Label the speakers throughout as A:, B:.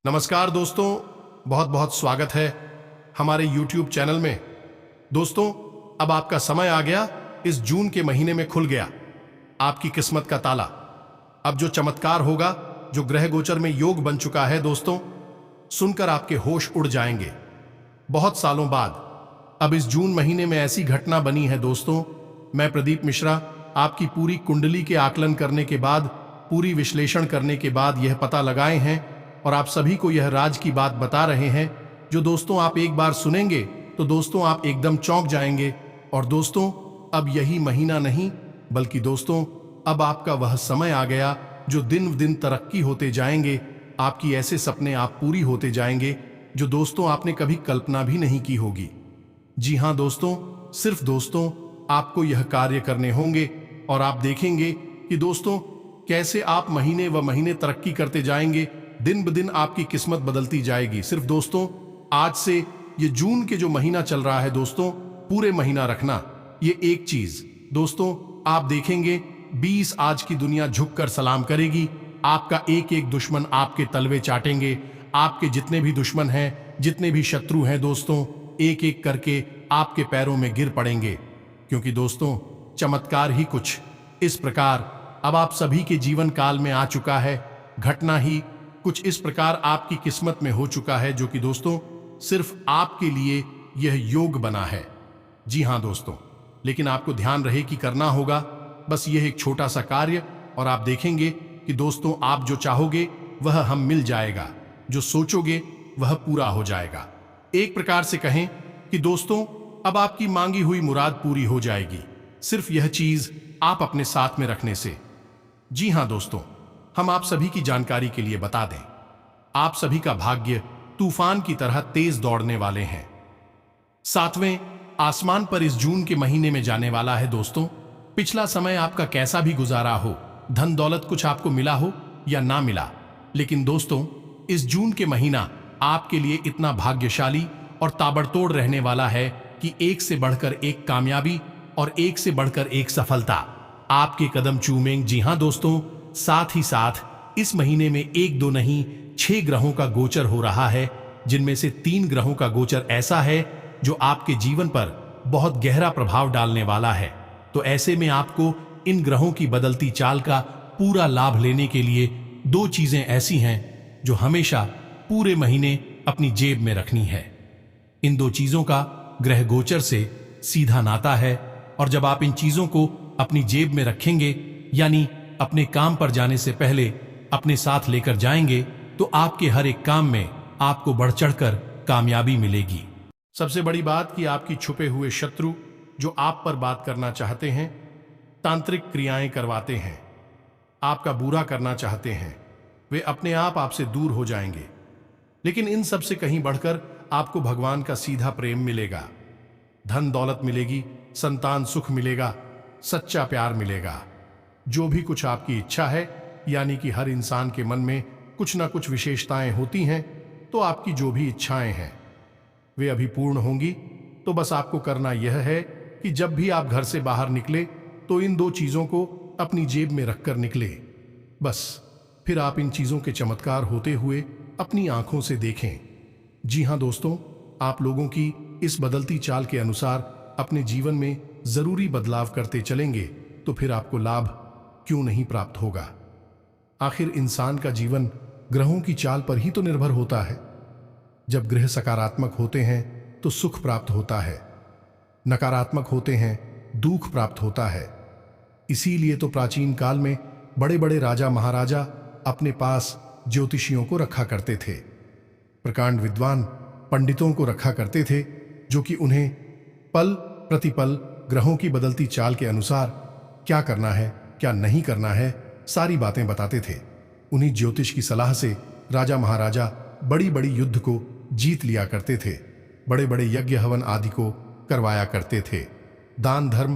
A: नमस्कार दोस्तों, बहुत बहुत स्वागत है हमारे YouTube चैनल में। दोस्तों, अब आपका समय आ गया, इस जून के महीने में खुल गया आपकी किस्मत का ताला। अब जो चमत्कार होगा, जो ग्रह गोचर में योग बन चुका है दोस्तों, सुनकर आपके होश उड़ जाएंगे। बहुत सालों बाद अब इस जून महीने में ऐसी घटना बनी है दोस्तों। मैं प्रदीप मिश्रा आपकी पूरी कुंडली के आकलन करने के बाद, पूरी विश्लेषण करने के बाद यह पता लगाए हैं और आप सभी को यह राज की बात बता रहे हैं, जो दोस्तों आप एक बार सुनेंगे तो दोस्तों आप एकदम चौंक जाएंगे। और दोस्तों, अब यही महीना नहीं, बल्कि दोस्तों अब आपका वह समय आ गया जो दिन दिन तरक्की होते जाएंगे। आपकी ऐसे सपने आप पूरी होते जाएंगे जो दोस्तों आपने कभी कल्पना भी नहीं की होगी। जी हाँ दोस्तों, सिर्फ दोस्तों आपको यह कार्य करने होंगे और आप देखेंगे कि दोस्तों कैसे आप महीने व महीने तरक्की करते जाएंगे। दिन ब दिन आपकी किस्मत बदलती जाएगी। सिर्फ दोस्तों आज से ये जून के जो महीना चल रहा है दोस्तों, पूरे महीना रखना ये एक चीज। दोस्तों आप देखेंगे 20 आज की दुनिया झुककर सलाम करेगी। आपका एक एक दुश्मन आपके तलवे चाटेंगे। आपके जितने भी दुश्मन हैं, जितने भी शत्रु हैं दोस्तों, एक एक करके आपके पैरों में गिर पड़ेंगे। क्योंकि दोस्तों चमत्कार ही कुछ इस प्रकार अब आप सभी के जीवन काल में आ चुका है। घटना ही कुछ इस प्रकार आपकी किस्मत में हो चुका है, जो कि दोस्तों सिर्फ आपके लिए यह योग बना है। जी हाँ दोस्तों, लेकिन आपको ध्यान रहे कि करना होगा बस यह एक छोटा सा कार्य, और आप देखेंगे कि दोस्तों आप जो चाहोगे वह हम मिल जाएगा, जो सोचोगे वह पूरा हो जाएगा। एक प्रकार से कहें कि दोस्तों अब आपकी मांगी हुई मुराद पूरी हो जाएगी, सिर्फ यह चीज आप अपने साथ में रखने से। जी हाँ दोस्तों, हम आप सभी की जानकारी के लिए बता दें, आप सभी का भाग्य तूफान की तरह तेज दौड़ने वाले हैं। 7वें आसमान पर इस जून के महीने में जाने वाला है दोस्तों। पिछला समय आपका कैसा भी गुजारा हो, धन दौलत कुछ आपको मिला हो या ना मिला, लेकिन दोस्तों इस जून के महीना आपके लिए इतना भाग्यशाली और ताबड़तोड़ रहने वाला है कि एक से बढ़कर एक कामयाबी और एक से बढ़कर एक सफलता आपके कदम चूमेंगे। जी हाँ दोस्तों, साथ ही साथ इस महीने में 1-2 नहीं 6 ग्रहों का गोचर हो रहा है, जिनमें से 3 ग्रहों का गोचर ऐसा है जो आपके जीवन पर बहुत गहरा प्रभाव डालने वाला है। तो ऐसे में आपको इन ग्रहों की बदलती चाल का पूरा लाभ लेने के लिए 2 चीजें ऐसी हैं जो हमेशा पूरे महीने अपनी जेब में रखनी है। इन 2 चीजों का ग्रह गोचर से सीधा नाता है, और जब आप इन चीजों को अपनी जेब में रखेंगे, यानी अपने काम पर जाने से पहले अपने साथ लेकर जाएंगे, तो आपके हर एक काम में आपको बढ़ चढ़कर कामयाबी मिलेगी। सबसे बड़ी बात कि आपकी छुपे हुए शत्रु जो आप पर बात करना चाहते हैं, तांत्रिक क्रियाएं करवाते हैं, आपका बुरा करना चाहते हैं, वे अपने आप आपसे दूर हो जाएंगे। लेकिन इन सब से कहीं बढ़कर आपको भगवान का सीधा प्रेम मिलेगा, धन दौलत मिलेगी, संतान सुख मिलेगा, सच्चा प्यार मिलेगा। जो भी कुछ आपकी इच्छा है, यानी कि हर इंसान के मन में कुछ ना कुछ विशेषताएं होती हैं, तो आपकी जो भी इच्छाएं हैं वे अभी पूर्ण होंगी। तो बस आपको करना यह है कि जब भी आप घर से बाहर निकले तो इन 2 चीजों को अपनी जेब में रखकर निकले। बस फिर आप इन चीजों के चमत्कार होते हुए अपनी आंखों से देखें। जी हाँ दोस्तों, आप लोगों की इस बदलती चाल के अनुसार अपने जीवन में जरूरी बदलाव करते चलेंगे तो फिर आपको लाभ क्यों नहीं प्राप्त होगा। आखिर इंसान का जीवन ग्रहों की चाल पर ही तो निर्भर होता है। जब ग्रह सकारात्मक होते हैं तो सुख प्राप्त होता है, नकारात्मक होते हैं दुख प्राप्त होता है। इसीलिए तो प्राचीन काल में बड़े बड़े राजा महाराजा अपने पास ज्योतिषियों को रखा करते थे, प्रकांड विद्वान पंडितों को रखा करते थे, जो कि उन्हें पल प्रतिपल ग्रहों की बदलती चाल के अनुसार क्या करना है क्या नहीं करना है सारी बातें बताते थे। उन्हीं ज्योतिष की सलाह से राजा महाराजा बड़ी बड़ी युद्ध को जीत लिया करते थे, बड़े बड़े यज्ञ हवन आदि को करवाया करते थे, दान धर्म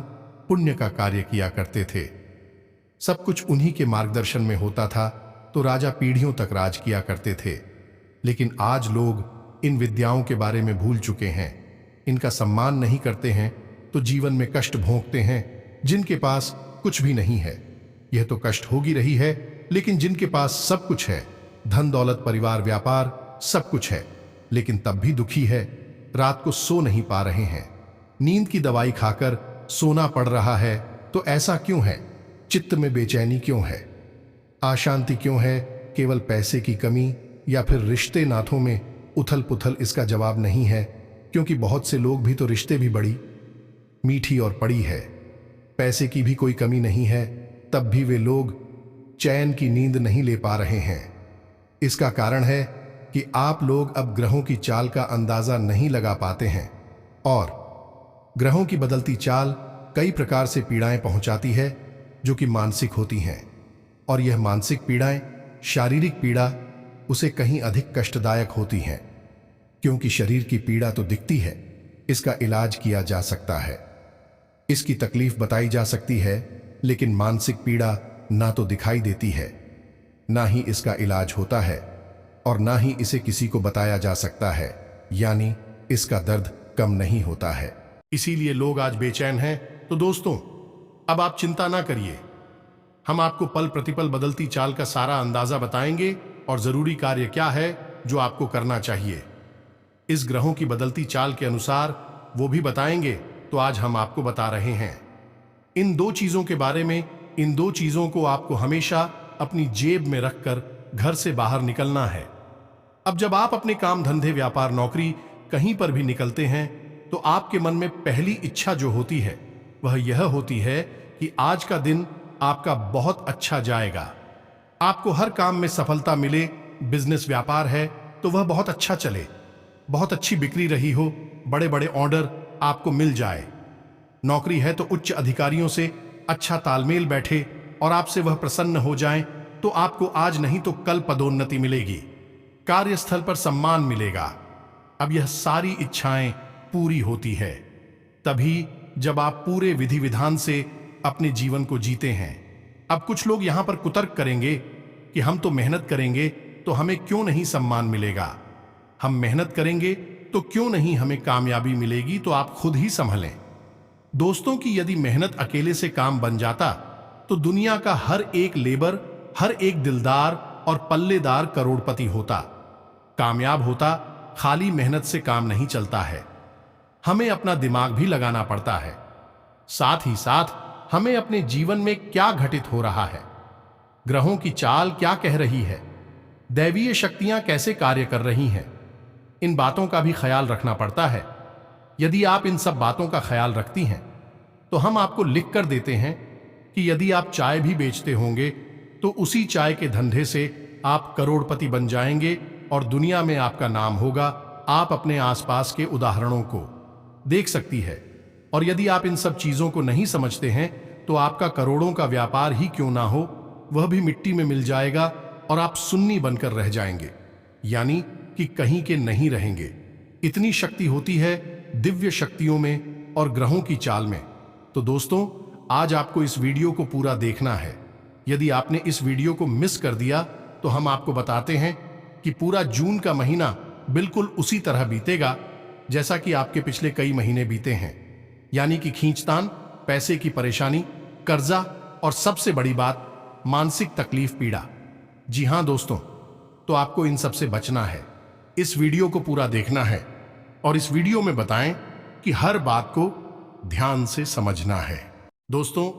A: पुण्य का कार्य किया करते थे। सब कुछ उन्हीं के मार्गदर्शन में होता था, तो राजा पीढ़ियों तक राज किया करते थे। लेकिन आज लोग इन विद्याओं के बारे में भूल चुके हैं, इनका सम्मान नहीं करते हैं, तो जीवन में कष्ट भोगते हैं। जिनके पास कुछ भी नहीं है, यह तो कष्ट होगी रही है, लेकिन जिनके पास सब कुछ है धन दौलत परिवार व्यापार सब कुछ है, लेकिन तब भी दुखी है। रात को सो नहीं पा रहे हैं, नींद की दवाई खाकर सोना पड़ रहा है। तो ऐसा क्यों है? चित्त में बेचैनी क्यों है? अशांति क्यों है? केवल पैसे की कमी या फिर रिश्ते नातों में उथल पुथल? इसका जवाब नहीं है, क्योंकि बहुत से लोग भी तो रिश्ते भी बड़ी मीठी और पड़ी है। पैसे की भी कोई कमी नहीं है, तब भी वे लोग चैन की नींद नहीं ले पा रहे हैं। इसका कारण है कि आप लोग अब ग्रहों की चाल का अंदाजा नहीं लगा पाते हैं, और ग्रहों की बदलती चाल कई प्रकार से पीड़ाएं पहुंचाती है जो कि मानसिक होती हैं, और यह मानसिक पीड़ाएं शारीरिक पीड़ा उसे कहीं अधिक कष्टदायक होती हैं। क्योंकि शरीर की पीड़ा तो दिखती है, इसका इलाज किया जा सकता है, इसकी तकलीफ बताई जा सकती है, लेकिन मानसिक पीड़ा ना तो दिखाई देती है, ना ही इसका इलाज होता है, और ना ही इसे किसी को बताया जा सकता है, यानी इसका दर्द कम नहीं होता है। इसीलिए लोग आज बेचैन हैं। तो दोस्तों, अब आप चिंता ना करिए, हम आपको पल प्रतिपल बदलती चाल का सारा अंदाजा बताएंगे, और जरूरी कार्य क्या है जो आपको करना चाहिए इस ग्रहों की बदलती चाल के अनुसार वो भी बताएंगे। तो आज हम आपको बता रहे हैं इन दो चीजों के बारे में। इन दो चीजों को आपको हमेशा अपनी जेब में रखकर घर से बाहर निकलना है। अब जब आप अपने काम धंधे व्यापार नौकरी कहीं पर भी निकलते हैं, तो आपके मन में पहली इच्छा जो होती है वह यह होती है कि आज का दिन आपका बहुत अच्छा जाएगा, आपको हर काम में सफलता मिले। बिजनेस व्यापार है तो वह बहुत अच्छा चले, बहुत अच्छी बिक्री रही हो, बड़े बड़े ऑर्डर आपको मिल जाए। नौकरी है तो उच्च अधिकारियों से अच्छा तालमेल बैठे और आपसे वह प्रसन्न हो जाएं, तो आपको आज नहीं तो कल पदोन्नति मिलेगी, कार्यस्थल पर सम्मान मिलेगा। अब यह सारी इच्छाएं पूरी होती है तभी जब आप पूरे विधि विधान से अपने जीवन को जीते हैं। अब कुछ लोग यहां पर कुतर्क करेंगे कि हम तो मेहनत करेंगे तो हमें क्यों नहीं सम्मान मिलेगा, हम मेहनत करेंगे तो क्यों नहीं हमें कामयाबी मिलेगी। तो आप खुद ही संभलें दोस्तों कि यदि मेहनत अकेले से काम बन जाता तो दुनिया का हर एक लेबर, हर एक दिलदार और पल्लेदार करोड़पति होता, कामयाब होता। खाली मेहनत से काम नहीं चलता है, हमें अपना दिमाग भी लगाना पड़ता है। साथ ही साथ हमें अपने जीवन में क्या घटित हो रहा है, ग्रहों की चाल क्या कह रही है, दैवीय शक्तियां कैसे कार्य कर रही हैं, इन बातों का भी ख्याल रखना पड़ता है। यदि आप इन सब बातों का ख्याल रखती हैं तो हम आपको लिख कर देते हैं कि यदि आप चाय भी बेचते होंगे तो उसी चाय के धंधे से आप करोड़पति बन जाएंगे और दुनिया में आपका नाम होगा। आप अपने आसपास के उदाहरणों को देख सकती है, और यदि आप इन सब चीजों को नहीं समझते हैं तो आपका करोड़ों का व्यापार ही क्यों ना हो, वह भी मिट्टी में मिल जाएगा और आप सुन्नी बनकर रह जाएंगे, यानी कि कहीं के नहीं रहेंगे। इतनी शक्ति होती है दिव्य शक्तियों में और ग्रहों की चाल में। तो दोस्तों, आज आपको इस वीडियो को पूरा देखना है। यदि आपने इस वीडियो को मिस कर दिया तो हम आपको बताते हैं कि पूरा जून का महीना बिल्कुल उसी तरह बीतेगा जैसा कि आपके पिछले कई महीने बीते हैं, यानी कि खींचतान, पैसे की परेशानी, कर्जा और सबसे बड़ी बात मानसिक तकलीफ पीड़ा। जी हां दोस्तों, तो आपको इन सब से बचना है। इस वीडियो को पूरा देखना है और इस वीडियो में बताएं कि हर बात को ध्यान से समझना है। दोस्तों,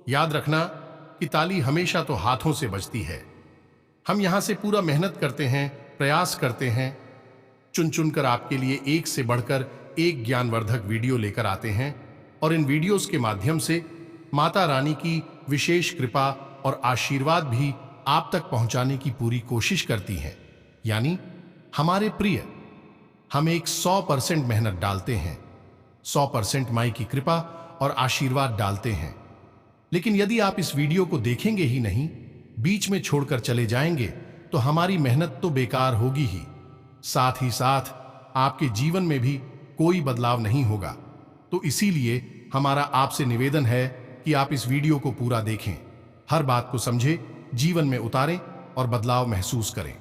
A: याद रखना कि ताली हमेशा तो हाथों से बजती है। हम यहां से पूरा मेहनत करते हैं, प्रयास करते हैं, चुन चुनकर आपके लिए एक से बढ़कर एक ज्ञानवर्धक वीडियो लेकर आते हैं, और इन वीडियोस के माध्यम से माता रानी की विशेष कृपा और आशीर्वाद भी आप तक पहुंचाने की पूरी कोशिश करती हैं। यानी हमारे प्रिय, हम एक 100% मेहनत डालते हैं, 100% माई की कृपा और आशीर्वाद डालते हैं। लेकिन यदि आप इस वीडियो को देखेंगे ही नहीं, बीच में छोड़कर चले जाएंगे, तो हमारी मेहनत तो बेकार होगी ही, साथ ही साथ आपके जीवन में भी कोई बदलाव नहीं होगा। तो इसीलिए हमारा आपसे निवेदन है कि आप इस वीडियो को पूरा देखें, हर बात को समझें, जीवन में उतारें और बदलाव महसूस करें,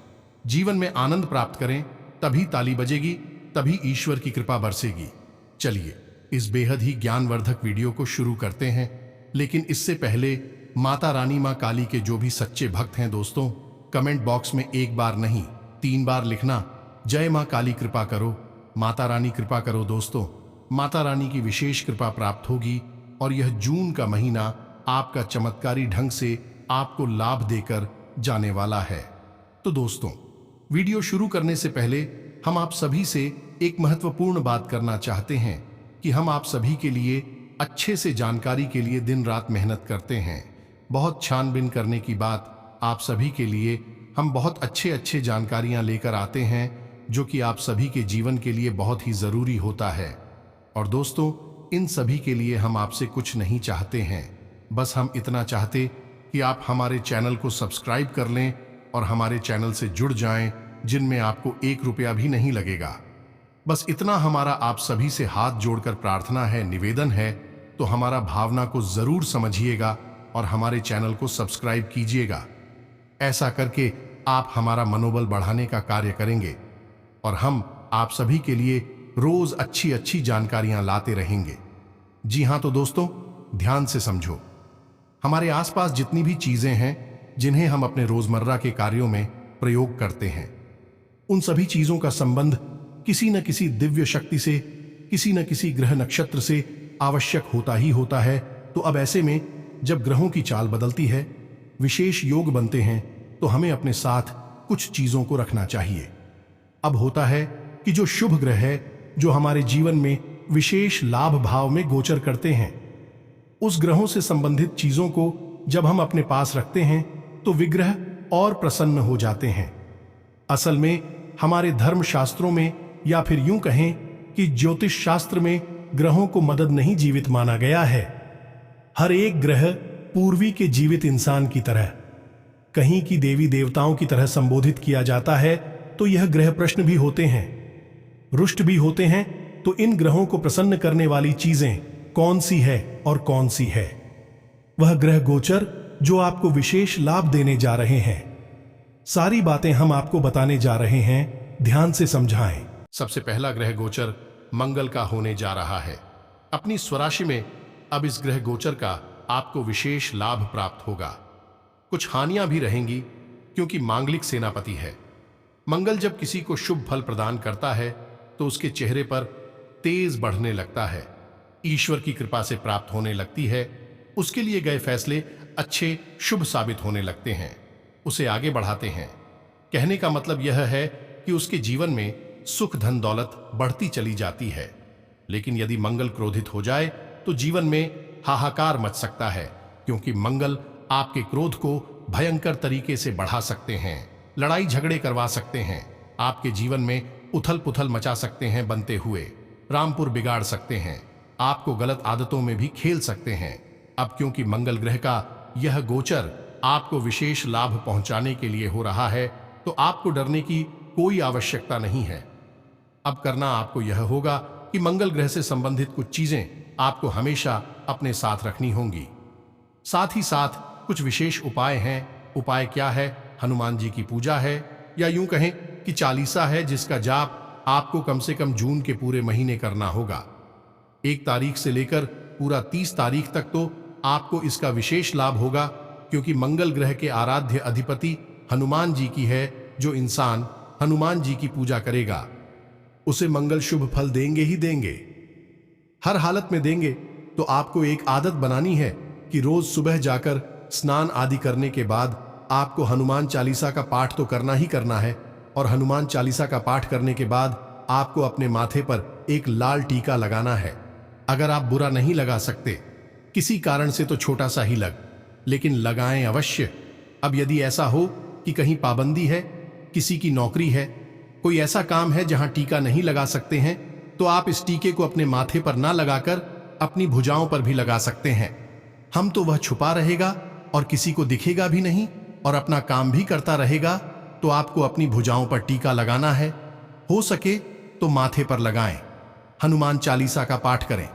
A: जीवन में आनंद प्राप्त करें। तभी ताली बजेगी, तभी ईश्वर की कृपा बरसेगी। चलिए इस बेहद ही ज्ञानवर्धक वीडियो को शुरू करते हैं। लेकिन इससे पहले माता रानी मां काली के जो भी सच्चे भक्त हैं दोस्तों, कमेंट बॉक्स में एक बार नहीं 3 बार लिखना, जय मां काली कृपा करो, माता रानी कृपा करो। दोस्तों, माता रानी की विशेष कृपा प्राप्त होगी और यह जून का महीना आपका चमत्कारी ढंग से आपको लाभ देकर जाने वाला है। तो दोस्तों, वीडियो शुरू करने से पहले हम आप सभी से एक महत्वपूर्ण बात करना चाहते हैं कि हम आप सभी के लिए अच्छे से जानकारी के लिए दिन रात मेहनत करते हैं। बहुत छानबीन करने की बात, आप सभी के लिए हम बहुत अच्छे जानकारियां लेकर आते हैं जो कि आप सभी के जीवन के लिए बहुत ही जरूरी होता है। और दोस्तों, इन सभी के लिए हम आपसे कुछ नहीं चाहते हैं, बस हम इतना चाहते कि आप हमारे चैनल को सब्सक्राइब कर लें और हमारे चैनल से जुड़ जाएं, जिनमें आपको 1 रुपया भी नहीं लगेगा। बस इतना हमारा आप सभी से हाथ जोड़कर प्रार्थना है, निवेदन है। तो हमारा भावना को जरूर समझिएगा और हमारे चैनल को सब्सक्राइब कीजिएगा। ऐसा करके आप हमारा मनोबल बढ़ाने का कार्य करेंगे और हम आप सभी के लिए रोज अच्छी जानकारियां लाते रहेंगे। जी हां, तो दोस्तों, ध्यान से समझो। हमारे आसपास जितनी भी चीजें हैं जिन्हें हम अपने रोजमर्रा के कार्यों में प्रयोग करते हैं, उन सभी चीजों का संबंध किसी न किसी दिव्य शक्ति से, किसी न किसी ग्रह नक्षत्र से आवश्यक होता ही होता है। तो अब ऐसे में जब ग्रहों की चाल बदलती है, विशेष योग बनते हैं, तो हमें अपने साथ कुछ चीजों को रखना चाहिए। अब होता है कि जो शुभ ग्रह है, जो हमारे जीवन में विशेष लाभ भाव में गोचर करते हैं, उस ग्रहों से संबंधित चीजों को जब हम अपने पास रखते हैं तो विग्रह और प्रसन्न हो जाते हैं। असल में हमारे धर्म शास्त्रों में, या फिर यूं कहें कि ज्योतिष शास्त्र में, ग्रहों को मदद नहीं जीवित माना गया है। हर एक ग्रह पूर्वी के जीवित इंसान की तरह, कहीं की देवी देवताओं की तरह संबोधित किया जाता है। तो यह ग्रह प्रश्न भी होते हैं, रुष्ट भी होते हैं। तो इन ग्रहों को प्रसन्न करने वाली चीजें कौन सी है और कौन सी है? वह ग्रह गोचर जो आपको विशेष लाभ देने जा रहे हैं। सारी बातें हम आपको बताने जा रहे हैं, ध्यान से समझाएं। सबसे पहला ग्रह गोचर मंगल का होने जा रहा है। अपनी स्वराशि में अब इस ग्रह गोचर का आपको विशेष लाभ प्राप्त होगा। कुछ हानियां भी रहेंगी क्योंकि मांगलिक सेनापति है। मंगल जब किसी को शुभ फल प्रदान करता है तो उसके चेहरे पर तेज बढ़ने लगता है, ईश्वर की कृपा से प्राप्त होने लगती है। उसके लिए गए फैसले अच्छे शुभ साबित होने लगते हैं, उसे आगे बढ़ाते हैं। कहने का मतलब यह है कि उसके जीवन में सुख धन दौलत बढ़ती चली जाती है। लेकिन यदि मंगल क्रोधित हो जाए तो जीवन में हाहाकार मच सकता है, क्योंकि मंगल आपके क्रोध को भयंकर तरीके से बढ़ा सकते हैं, लड़ाई झगड़े करवा सकते हैं, आपके जीवन में उथल पुथल मचा सकते हैं, बनते हुए रामपुर बिगाड़ सकते हैं, आपको गलत आदतों में भी खेल सकते हैं। अब क्योंकि मंगल ग्रह का यह गोचर आपको विशेष लाभ पहुंचाने के लिए हो रहा है, तो आपको डरने की कोई आवश्यकता नहीं है। अब करना आपको यह होगा कि मंगल ग्रह से संबंधित कुछ चीजें आपको हमेशा अपने साथ रखनी होंगी। साथ ही साथ कुछ विशेष उपाय हैं। उपाय क्या है? हनुमान जी की पूजा है, या यूं कहें कि चालीसा है, जिसका जाप आपको कम से कम जून के पूरे महीने करना होगा। 1 तारीख से लेकर पूरा 30 तारीख तक तो आपको इसका विशेष लाभ होगा, क्योंकि मंगल ग्रह के आराध्य अधिपति हनुमान जी की है। जो इंसान हनुमान जी की पूजा करेगा उसे मंगल शुभ फल देंगे ही देंगे, हर हालत में देंगे। तो आपको एक आदत बनानी है कि रोज सुबह जाकर स्नान आदि करने के बाद आपको हनुमान चालीसा का पाठ तो करना ही करना है। और हनुमान चालीसा का पाठ करने के बाद आपको अपने माथे पर एक लाल टीका लगाना है। अगर आप बुरा नहीं लगा सकते, किसी कारण से, तो छोटा सा ही लेकिन लगाएं अवश्य। अब यदि ऐसा हो कि कहीं पाबंदी है, किसी की नौकरी है, कोई ऐसा काम है जहां टीका नहीं लगा सकते हैं, तो आप इस टीके को अपने माथे पर ना लगाकर अपनी भुजाओं पर भी लगा सकते हैं। हम तो वह छुपा रहेगा और किसी को दिखेगा भी नहीं और अपना काम भी करता रहेगा। तो आपको अपनी भुजाओं पर टीका लगाना है। हो सके तो माथे पर लगाएं, हनुमान चालीसा का पाठ करें।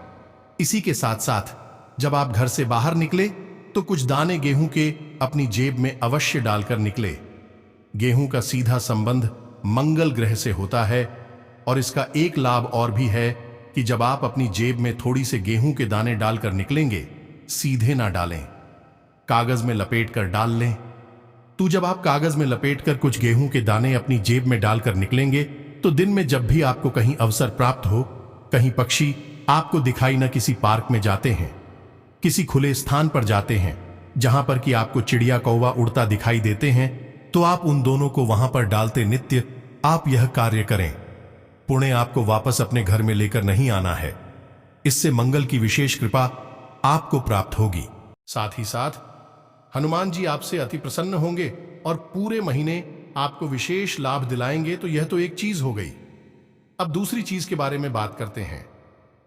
A: इसी के साथ साथ जब आप घर से बाहर निकले तो कुछ दाने गेहूं के अपनी जेब में अवश्य डालकर निकले। गेहूं का सीधा संबंध मंगल ग्रह से होता है। और इसका एक लाभ और भी है कि जब आप अपनी जेब में थोड़ी से गेहूं के दाने डालकर निकलेंगे, सीधे ना डालें, कागज में लपेट कर डाल लें। तो जब आप कागज में लपेटकर कुछ गेहूं के दाने अपनी जेब में डालकर निकलेंगे तो दिन में जब भी आपको कहीं अवसर प्राप्त हो, कहीं पक्षी आपको दिखाई न, किसी पार्क में जाते हैं, किसी खुले स्थान पर जाते हैं जहां पर कि आपको चिड़िया कौवा उड़ता दिखाई देते हैं, तो आप उन दोनों को वहां पर डालते नित्य आप यह कार्य करें। पुणे आपको वापस अपने घर में लेकर नहीं आना है। इससे मंगल की विशेष कृपा आपको प्राप्त होगी। साथ ही साथ हनुमान जी आपसे अति प्रसन्न होंगे और पूरे महीने आपको विशेष लाभ दिलाएंगे। तो यह तो एक चीज हो गई। अब दूसरी चीज के बारे में बात करते हैं।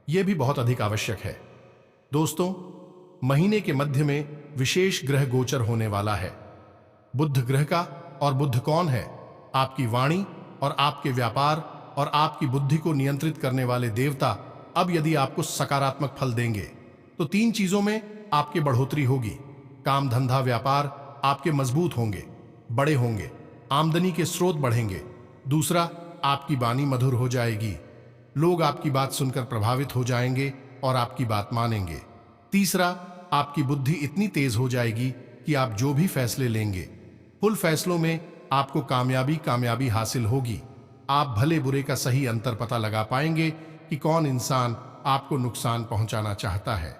A: यह भी बहुत अधिक आवश्यक है। दोस्तों, महीने के मध्य में विशेष ग्रह गोचर होने वाला है। बुध ग्रह का, और बुध कौन है? आपकी वाणी और आपके व्यापार और आपकी बुद्धि को नियंत्रित करने वाले देवता अब यदि आपको सकारात्मक फल देंगे तो 3 चीजों में आपकी बढ़ोतरी होगी। काम धंधा व्यापार आपके मजबूत होंगे, बड़े होंगे, आमदनी के स्रोत बढ़ेंगे। दूसरा, आपकी वाणी मधुर हो जाएगी, लोग आपकी बात सुनकर प्रभावित हो जाएंगे और आपकी बात मानेंगे। तीसरा, आपकी बुद्धि इतनी तेज हो जाएगी कि आप जो भी फैसले लेंगे उन फैसलों में आपको कामयाबी हासिल होगी। आप भले बुरे का सही अंतर पता लगा पाएंगे कि कौन इंसान आपको नुकसान पहुंचाना चाहता है,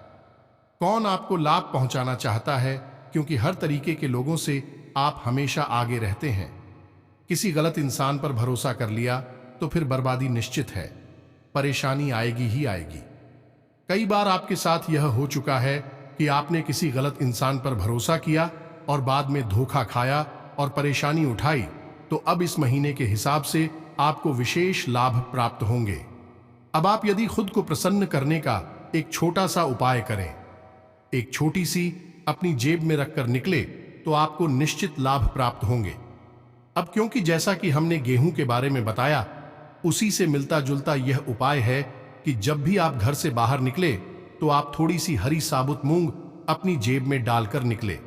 A: कौन आपको लाभ पहुंचाना चाहता है, क्योंकि हर तरीके के लोगों से आप हमेशा आगे रहते हैं। किसी गलत इंसान पर भरोसा कर लिया तो फिर बर्बादी निश्चित है, परेशानी आएगी ही आएगी। कई बार आपके साथ यह हो चुका है कि आपने किसी गलत इंसान पर भरोसा किया और बाद में धोखा खाया और परेशानी उठाई। तो अब इस महीने के हिसाब से आपको विशेष लाभ प्राप्त होंगे। अब आप यदि खुद को प्रसन्न करने का एक छोटा सा उपाय करें, एक छोटी सी अपनी जेब में रखकर निकले, तो आपको निश्चित लाभ प्राप्त होंगे। अब क्योंकि जैसा कि हमने गेहूं के बारे में बताया, उसी से मिलता जुलता यह उपाय है कि जब भी आप घर से बाहर निकले तो आप थोड़ी सी हरी साबुत मूंग अपनी जेब में डालकर निकले।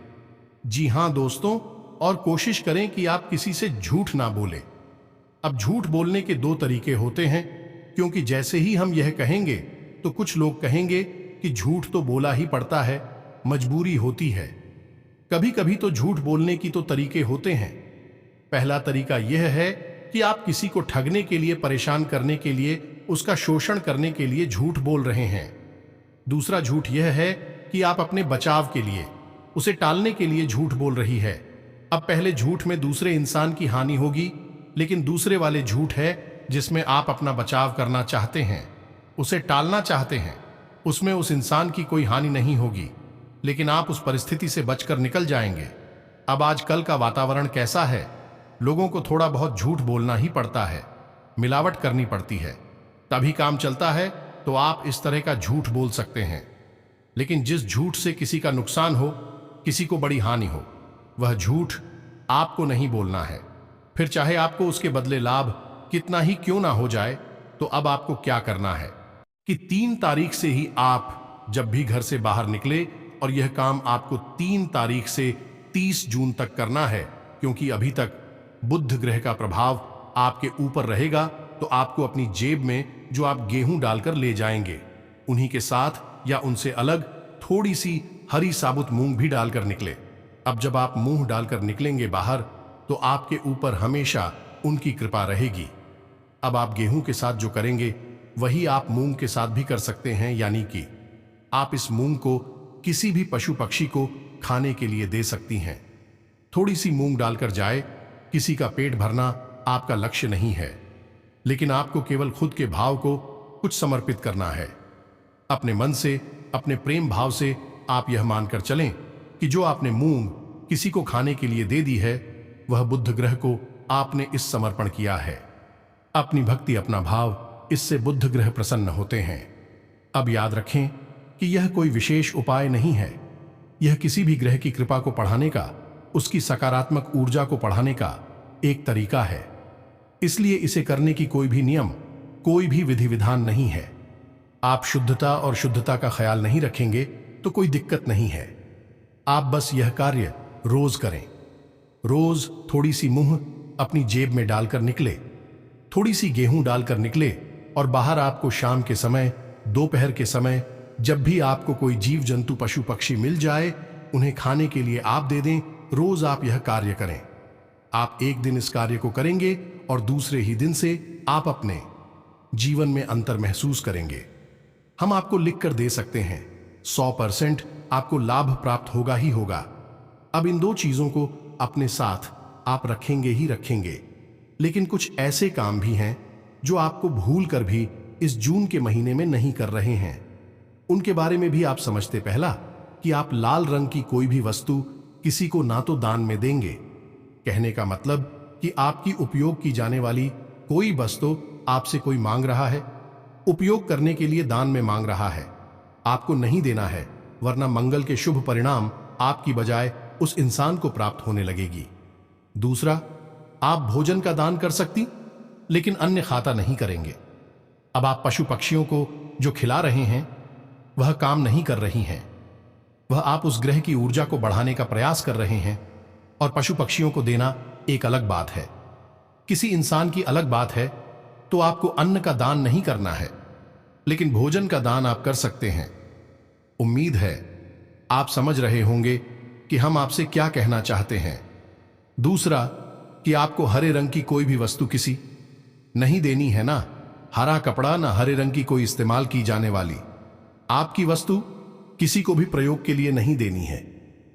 A: जी हां दोस्तों, और कोशिश करें कि आप किसी से झूठ ना बोले। अब झूठ बोलने के 2 तरीके होते हैं, क्योंकि जैसे ही हम यह कहेंगे तो कुछ लोग कहेंगे कि झूठ तो बोला ही पड़ता है, मजबूरी होती है। कभी कभी तो झूठ बोलने की तो तरीके होते हैं। पहला तरीका यह है कि आप किसी को ठगने के लिए, परेशान करने के लिए, उसका शोषण करने के लिए झूठ बोल रहे हैं। दूसरा झूठ यह है कि आप अपने बचाव के लिए, उसे टालने के लिए झूठ बोल रही है। अब पहले झूठ में दूसरे इंसान की हानि होगी, लेकिन दूसरे वाले झूठ है जिसमें आप अपना बचाव करना चाहते हैं, उसे टालना चाहते हैं। उसमें उस इंसान की कोई हानि नहीं होगी, लेकिन आप उस परिस्थिति से बचकर निकल जाएंगे। अब आजकल का वातावरण कैसा है? लोगों को थोड़ा बहुत झूठ बोलना ही पड़ता है, मिलावट करनी पड़ती है, तभी काम चलता है। तो आप इस तरह का झूठ बोल सकते हैं, लेकिन जिस झूठ से किसी का नुकसान हो, किसी को बड़ी हानि हो, वह झूठ आपको नहीं बोलना है। फिर चाहे आपको उसके बदले लाभ कितना ही क्यों ना हो जाए। तो अब आपको क्या करना है कि 3 तारीख से ही आप जब भी घर से बाहर निकले, और यह काम आपको 3 तारीख से 30 जून तक करना है, क्योंकि अभी तक बुध ग्रह का प्रभाव आपके ऊपर रहेगा। तो आपको अपनी जेब में जो आप गेहूं डालकर ले जाएंगे, उन्हीं के साथ या उनसे अलग थोड़ी सी हरी साबुत मूंग भी डालकर निकले। अब जब आप मुंह डालकर निकलेंगे बाहर, तो आपके ऊपर हमेशा उनकी कृपा रहेगी। अब आप गेहूं के साथ जो करेंगे वही आप मूंग के साथ भी कर सकते हैं, यानी कि आप इस मूंग को किसी भी पशु पक्षी को खाने के लिए दे सकती हैं। थोड़ी सी मूंग डालकर जाए, किसी का पेट भरना आपका लक्ष्य नहीं है, लेकिन आपको केवल खुद के भाव को कुछ समर्पित करना है। अपने मन से, अपने प्रेम भाव से आप यह मानकर चलें कि जो आपने मूंग किसी को खाने के लिए दे दी है, वह बुध ग्रह को आपने इस समर्पण किया है। अपनी भक्ति, अपना भाव, इससे बुध ग्रह प्रसन्न होते हैं। अब याद रखें कि यह कोई विशेष उपाय नहीं है, यह किसी भी ग्रह की कृपा को बढ़ाने का, उसकी सकारात्मक ऊर्जा को बढ़ाने का एक तरीका है। इसलिए इसे करने की कोई भी नियम, कोई भी विधि विधान नहीं है। आप शुद्धता और शुद्धता का ख्याल नहीं रखेंगे तो कोई दिक्कत नहीं है। आप बस यह कार्य रोज करें। रोज थोड़ी सी मूंग अपनी जेब में डालकर निकले, थोड़ी सी गेहूं डालकर निकले, और बाहर आपको शाम के समय, दोपहर के समय, जब भी आपको कोई जीव जंतु, पशु पक्षी मिल जाए, उन्हें खाने के लिए आप दे दें। रोज आप यह कार्य करें। आप एक दिन इस कार्य को करेंगे और दूसरे ही दिन से आप अपने जीवन में अंतर महसूस करेंगे। हम आपको लिख कर दे सकते हैं 100% आपको लाभ प्राप्त होगा ही होगा। अब इन दो चीजों को अपने साथ आप रखेंगे ही रखेंगे, लेकिन कुछ ऐसे काम भी हैं जो आपको भूल कर भी इस जून के महीने में नहीं कर रहे हैं। उनके बारे में भी आप समझते। पहला, कि आप लाल रंग की कोई भी वस्तु किसी को ना तो दान में देंगे। कहने का मतलब कि आपकी उपयोग की जाने वाली कोई वस्तु आपसे कोई मांग रहा है, उपयोग करने के लिए दान में मांग रहा है, आपको नहीं देना है, वरना मंगल के शुभ परिणाम आपकी बजाय उस इंसान को प्राप्त होने लगेगी। दूसरा, आप भोजन का दान कर सकती, लेकिन अन्य खाता नहीं करेंगे। अब आप पशु पक्षियों को जो खिला रहे हैं वह काम नहीं कर रही हैं। वह आप उस ग्रह की ऊर्जा को बढ़ाने का प्रयास कर रहे हैं, और पशु पक्षियों को देना एक अलग बात है, किसी इंसान की अलग बात है। तो आपको अन्न का दान नहीं करना है, लेकिन भोजन का दान आप कर सकते हैं। उम्मीद है आप समझ रहे होंगे कि हम आपसे क्या कहना चाहते हैं। दूसरा, कि आपको हरे रंग की कोई भी वस्तु किसी नहीं देनी है ना, हरा कपड़ा ना हरे रंग की कोई इस्तेमाल की जाने वाली आपकी वस्तु किसी को भी प्रयोग के लिए नहीं देनी है,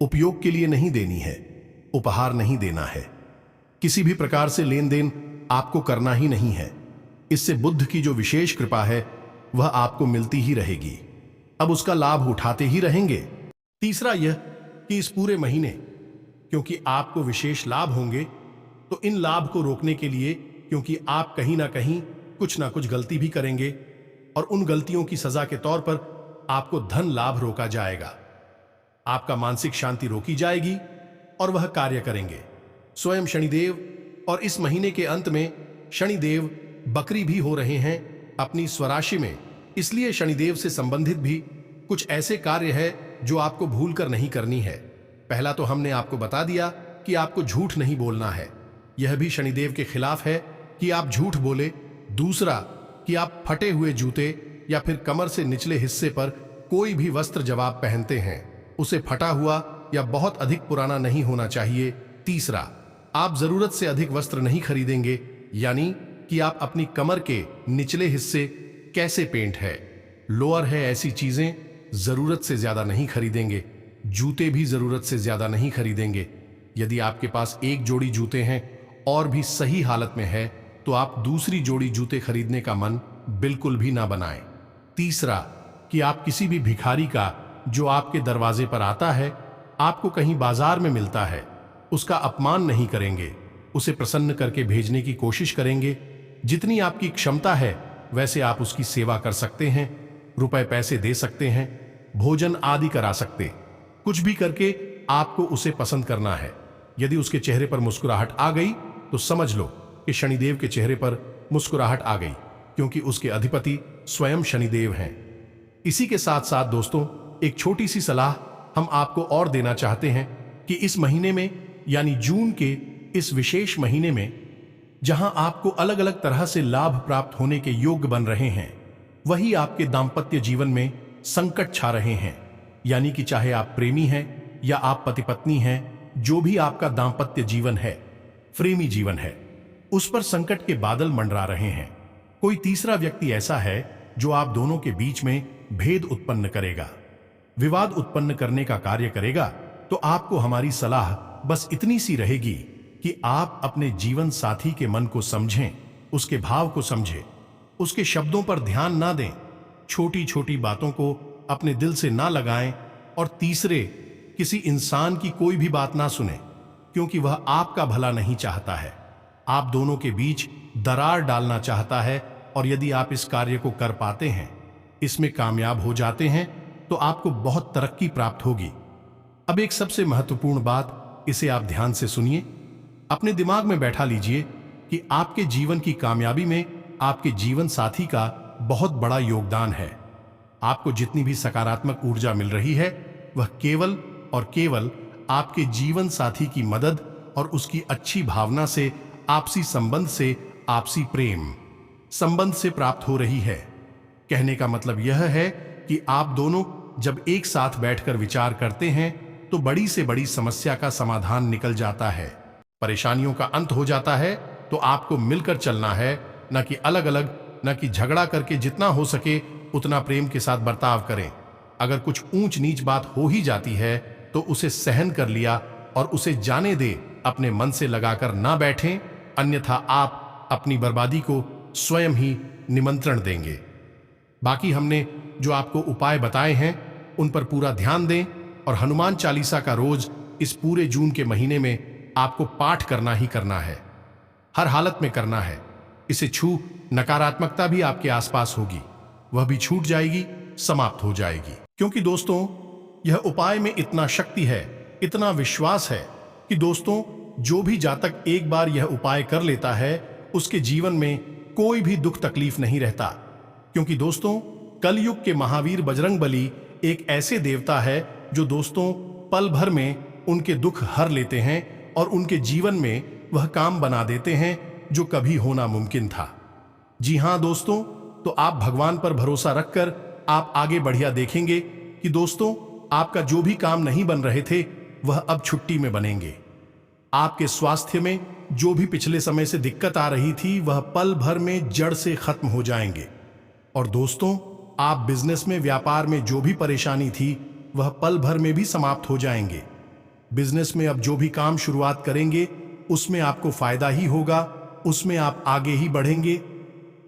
A: उपयोग के लिए नहीं देनी है, उपहार नहीं देना है। किसी भी प्रकार से लेन देन आपको करना ही नहीं है। इससे बुद्ध की जो विशेष कृपा है वह आपको मिलती ही रहेगी। अब उसका लाभ उठाते ही रहेंगे। तीसरा यह कि इस पूरे महीने क्योंकि आपको विशेष लाभ होंगे, तो इन लाभ को रोकने के लिए, क्योंकि आप कहीं ना कहीं कुछ ना कुछ गलती भी करेंगे और उन गलतियों की सजा के तौर पर आपको धन लाभ रोका जाएगा, आपका मानसिक शांति रोकी जाएगी और वह कार्य करेंगे स्वयं शनिदेव। और इस महीने के अंत में शनिदेव बकरी भी हो रहे हैं अपनी स्वराशि में, इसलिए शनिदेव से संबंधित भी कुछ ऐसे कार्य है जो आपको भूल कर नहीं करनी है। पहला तो हमने आपको बता दिया कि आपको झूठ नहीं बोलना है, यह भी शनिदेव के खिलाफ है कि आप झूठ बोले। दूसरा, कि आप फटे हुए जूते या फिर कमर से निचले हिस्से पर कोई भी वस्त्र जब आप पहनते हैं उसे फटा हुआ या बहुत अधिक पुराना नहीं होना चाहिए। तीसरा, आप जरूरत से अधिक वस्त्र नहीं खरीदेंगे, यानी कि आप अपनी कमर के निचले हिस्से कैसे पेंट है, लोअर है, ऐसी चीजें जरूरत से ज्यादा नहीं खरीदेंगे। जूते भी जरूरत से ज्यादा नहीं खरीदेंगे। यदि आपके पास एक जोड़ी जूते हैं और भी सही हालत में है तो आप दूसरी जोड़ी जूते खरीदने का मन बिल्कुल भी ना बनाएं। तीसरा, कि आप किसी भी भिखारी का जो आपके दरवाजे पर आता है, आपको कहीं बाजार में मिलता है, उसका अपमान नहीं करेंगे, उसे प्रसन्न करके भेजने की कोशिश करेंगे। जितनी आपकी क्षमता है वैसे आप उसकी सेवा कर सकते हैं, रुपए पैसे दे सकते हैं, भोजन आदि करा सकते, कुछ भी करके आपको उसे पसंद करना है। यदि उसके चेहरे पर मुस्कुराहट आ गई तो समझ लो कि शनिदेव के चेहरे पर मुस्कुराहट आ गई, क्योंकि उसके अधिपति स्वयं शनिदेव हैं। इसी के साथ साथ दोस्तों, एक छोटी सी सलाह हम आपको और देना चाहते हैं कि इस महीने में, यानी जून के इस विशेष महीने में, जहां आपको अलग अलग तरह से लाभ प्राप्त होने के योग्य बन रहे हैं, वही आपके दाम्पत्य जीवन में संकट छा रहे हैं। यानी कि चाहे आप प्रेमी हैं या आप पति पत्नी हैं, जो भी आपका दाम्पत्य जीवन है, प्रेमी जीवन है, उस पर संकट के बादल मंडरा रहे हैं। कोई तीसरा व्यक्ति ऐसा है जो आप दोनों के बीच में भेद उत्पन्न करेगा, विवाद उत्पन्न करने का कार्य करेगा। तो आपको हमारी सलाह बस इतनी सी रहेगी कि आप अपने जीवन साथी के मन को समझें, उसके भाव को समझें, उसके शब्दों पर ध्यान ना दें, छोटी छोटी बातों को अपने दिल से ना लगाएं, और तीसरे, किसी इंसान की कोई भी बात ना सुने, क्योंकि वह आपका भला नहीं चाहता है, आप दोनों के बीच दरार डालना चाहता है। और यदि आप इस कार्य को कर पाते हैं, इसमें कामयाब हो जाते हैं, तो आपको बहुत तरक्की प्राप्त होगी। अब एक सबसे महत्वपूर्ण बात, इसे आप ध्यान से सुनिए, अपने दिमाग में बैठा लीजिए कि आपके जीवन की कामयाबी में आपके जीवन साथी का बहुत बड़ा योगदान है। आपको जितनी भी सकारात्मक ऊर्जा मिल रही है वह केवल और केवल आपके जीवन साथी की मदद और उसकी अच्छी भावना से, आपसी संबंध से, आपसी प्रेम संबंध से प्राप्त हो रही है। कहने का मतलब यह है कि आप दोनों जब एक साथ बैठकर विचार करते हैं तो बड़ी से बड़ी समस्या का समाधान निकल जाता है। परेशानियों का अंत हो जाता है। तो आपको मिलकर चलना है, न कि अलग अलग, न कि झगड़ा करके। जितना हो सके उतना प्रेम के साथ बर्ताव करें। अगर कुछ ऊंच नीच बात हो ही जाती है तो उसे सहन कर लिया और उसे जाने दे, अपने मन से लगाकर ना बैठें, अन्यथा आप अपनी बर्बादी को स्वयं ही निमंत्रण देंगे। बाकी हमने जो आपको उपाय बताए हैं उन पर पूरा ध्यान दें और हनुमान चालीसा का रोज इस पूरे जून के महीने में आपको पाठ करना ही करना है, हर हालत में करना है। इसे छू नकारात्मकता भी आपके आसपास होगी, वह भी छूट जाएगी, समाप्त हो जाएगी। क्योंकि दोस्तों, यह उपाय में इतना शक्ति है, इतना विश्वास है कि दोस्तों, जो भी जातक एक बार यह उपाय कर लेता है उसके जीवन में कोई भी दुख तकलीफ नहीं रहता। क्योंकि दोस्तों, कलयुग के महावीर बजरंगबली एक ऐसे देवता है जो दोस्तों पल भर में उनके दुख हर लेते हैं और उनके जीवन में वह काम बना देते हैं जो कभी होना मुमकिन था। जी हां दोस्तों, तो आप भगवान पर भरोसा रखकर आप आगे बढ़िया देखेंगे कि दोस्तों, आपका जो भी काम नहीं बन रहे थे वह अब छुट्टी में बनेंगे। आपके स्वास्थ्य में जो भी पिछले समय से दिक्कत आ रही थी वह पल भर में जड़ से खत्म हो जाएंगे। और दोस्तों, आप बिजनेस में, व्यापार में जो भी परेशानी थी वह पल भर में भी समाप्त हो जाएंगे। बिजनेस में अब जो भी काम शुरुआत करेंगे उसमें आपको फायदा ही होगा, उसमें आप आगे ही बढ़ेंगे।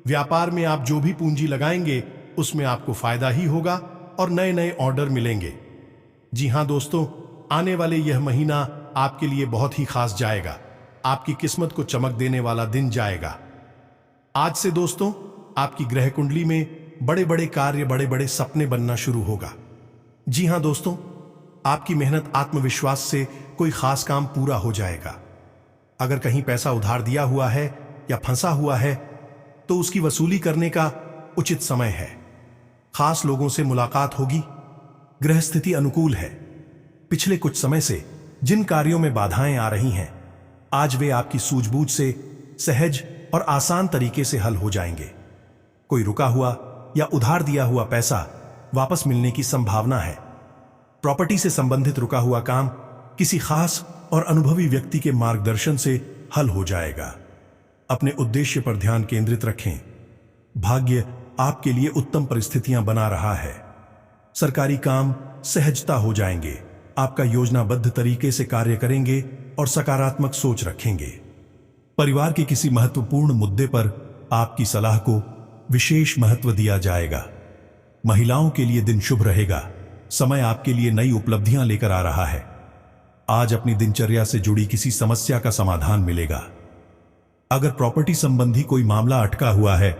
A: व्यापार में आप जो भी पूंजी लगाएंगे उसमें आपको फायदा ही होगा और नए नए ऑर्डर मिलेंगे। जी हां दोस्तों, आने वाले यह महीना आपके लिए बहुत ही खास जाएगा। आपकी किस्मत को चमक देने वाला दिन जाएगा। आज से दोस्तों, आपकी ग्रह कुंडली में बड़े बड़े कार्य, बड़े बड़े सपने बनना शुरू होगा। जी हां दोस्तों, आपकी मेहनत, आत्मविश्वास से कोई खास काम पूरा हो जाएगा। अगर कहीं पैसा उधार दिया हुआ है या फंसा हुआ है तो उसकी वसूली करने का उचित समय है। खास लोगों से मुलाकात होगी। ग्रह स्थिति अनुकूल है। पिछले कुछ समय से जिन कार्यों में बाधाएं आ रही हैं, आज वे आपकी सूझबूझ से सहज और आसान तरीके से हल हो जाएंगे। कोई रुका हुआ या उधार दिया हुआ पैसा वापस मिलने की संभावना है। प्रॉपर्टी से संबंधित रुका हुआ काम किसी खास और अनुभवी व्यक्ति के मार्गदर्शन से हल हो जाएगा। अपने उद्देश्य पर ध्यान केंद्रित रखें। भाग्य आपके लिए उत्तम परिस्थितियां बना रहा है। सरकारी काम सहजता हो जाएंगे। आपका योजनाबद्ध तरीके से कार्य करेंगे और सकारात्मक सोच रखेंगे। परिवार के किसी महत्वपूर्ण मुद्दे पर आपकी सलाह को विशेष महत्व दिया जाएगा। महिलाओं के लिए दिन शुभ रहेगा। समय आपके लिए नई उपलब्धियां लेकर आ रहा है। आज अपनी दिनचर्या से जुड़ी किसी समस्या का समाधान मिलेगा। अगर प्रॉपर्टी संबंधी कोई मामला अटका हुआ है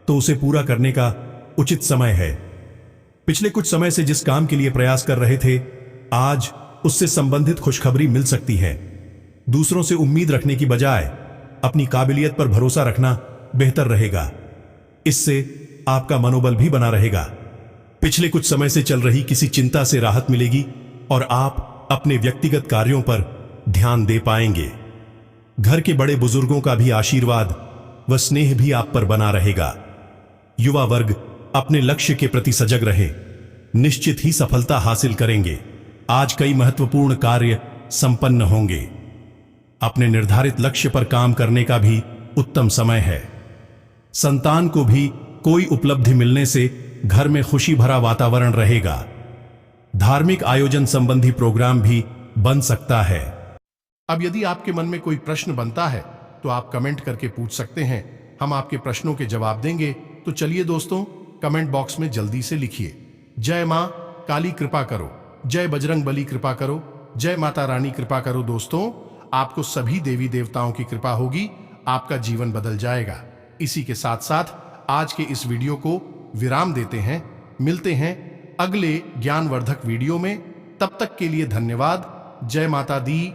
A: तो उसे पूरा करने का उचित समय है। पिछले कुछ समय से जिस काम के लिए प्रयास कर रहे थे, आज उससे संबंधित खुशखबरी मिल सकती है। दूसरों से उम्मीद रखने की बजाय अपनी काबिलियत पर भरोसा रखना बेहतर रहेगा। इससे आपका मनोबल भी बना रहेगा। पिछले कुछ समय से चल रही किसी चिंता से राहत मिलेगी और आप अपने व्यक्तिगत कार्यों पर ध्यान दे पाएंगे। घर के बड़े बुजुर्गों का भी आशीर्वाद व स्नेह भी आप पर बना रहेगा। युवा वर्ग अपने लक्ष्य के प्रति सजग रहे, निश्चित ही सफलता हासिल करेंगे। आज कई महत्वपूर्ण कार्य संपन्न होंगे। अपने निर्धारित लक्ष्य पर काम करने का भी उत्तम समय है। संतान को भी कोई उपलब्धि मिलने से घर में खुशी भरा वातावरण रहेगा। धार्मिक आयोजन संबंधी प्रोग्राम भी बन सकता है। अब यदि आपके मन में कोई प्रश्न बनता है तो आप कमेंट करके पूछ सकते हैं। हम आपके प्रश्नों के जवाब देंगे। तो चलिए दोस्तों, कमेंट बॉक्स में जल्दी से लिखिए, जय मां काली कृपा करो, जय बजरंग बली कृपा करो, जय माता रानी कृपा करो। दोस्तों, आपको सभी देवी देवताओं की कृपा होगी, आपका जीवन बदल जाएगा। इसी के साथ साथ आज के इस वीडियो को विराम देते हैं। मिलते हैं अगले ज्ञानवर्धक वीडियो में। तब तक के लिए धन्यवाद। जय माता दी।